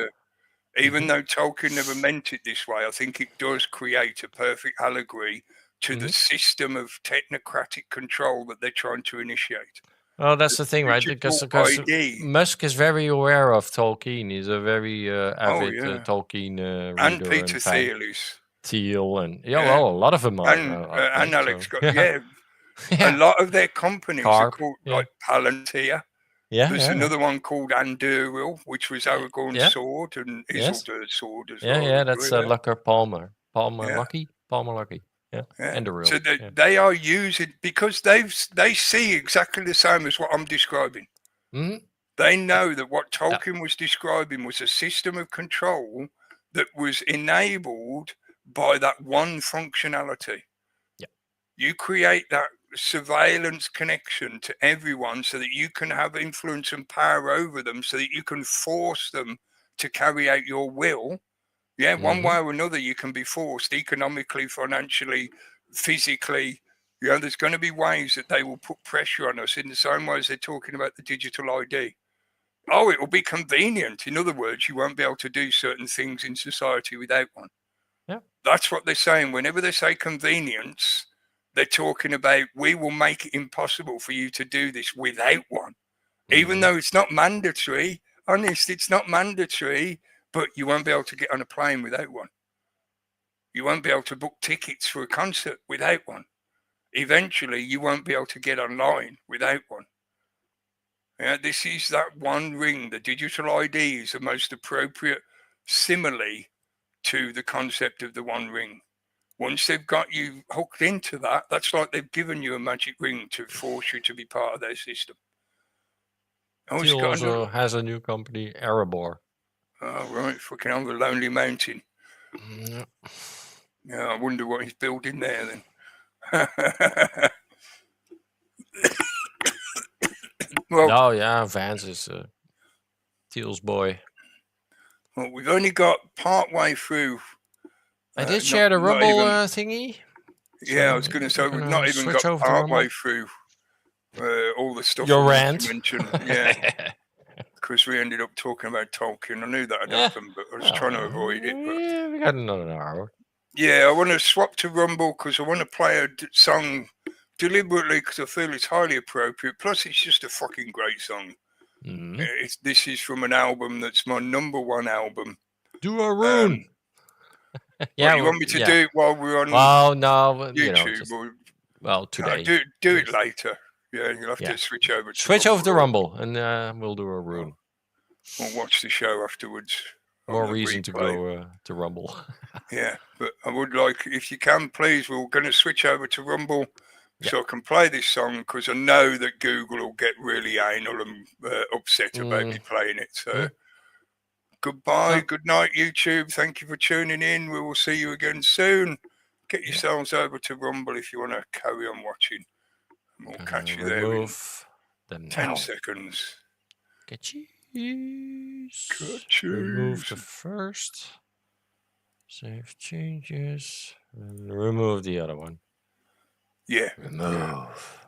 Even though Tolkien never meant it this way, I think it does create a perfect allegory to the system of technocratic control that they're trying to initiate. Well, that's the thing, right? Because Musk is very aware of Tolkien. He's a very avid Tolkien reader. And Peter Thiel is. Thiel and well, a lot of them are. And Alex Scott. A lot of their companies are called like Palantir. There's another one called Anduril, which was Aragorn's sword and Isildur's sword as well. Yeah, that's Lucker Palmer. Lucky. Yeah. Anduril. So they are using, because they see exactly the same as what I'm describing. They know that what Tolkien was describing was a system of control that was enabled by that one functionality. You create that surveillance connection to everyone so that you can have influence and power over them, so that you can force them to carry out your will. Yeah, one way or another, you can be forced economically, financially, physically. You know, there's going to be ways that they will put pressure on us in the same way as they're talking about the digital ID. Oh, it will be convenient. In other words, you won't be able to do certain things in society without one. Yeah. That's what they're saying. Whenever they say convenience, they're talking about, we will make it impossible for you to do this without one. Even though it's not mandatory. Honest, it's not mandatory, but you won't be able to get on a plane without one. You won't be able to book tickets for a concert without one. Eventually, you won't be able to get online without one. Yeah, this is that one ring. The digital ID is the most appropriate simile to the concept of the one ring. Once they've got you hooked into that, that's like they've given you a magic ring to force you to be part of their system. He also has a new company, Erebor. Oh, right. Fucking on the Lonely Mountain. Yeah, I wonder what he's building there then. Well, Vance is Teal's boy. Well, we've only got part way through. I did share the Rumble thingy. Yeah, I was going to say we've not even got part way through all the stuff Your I wanted rant. to mention. Yeah, because we ended up talking about Tolkien. I knew that had happened, but I was trying to avoid it. But Yeah, we got another hour. yeah, I want to swap to Rumble because I want to play a song deliberately because I feel it's highly appropriate. Plus, it's just a fucking great song. Mhm. This is from an album that's my #1 album. Do a rune. Yeah, you want me to do it while we're on Well, no, YouTube? just, or today. do it later. Yeah, you'll have to switch over. Switch over to Rumble, and we'll do a rune. We'll watch the show afterwards. More reason to go to Rumble. Yeah, but I would like, if you can, please, we're going to switch over to Rumble so I can play this song because I know that Google will get really anal and upset about me playing it. So goodbye, good night, YouTube. Thank you for tuning in. We will see you again soon. Get yourselves over to Rumble if you want to carry on watching. And we'll catch you there in 10 seconds. Remove the first. Save changes. And remove the other one. Yeah. Remove.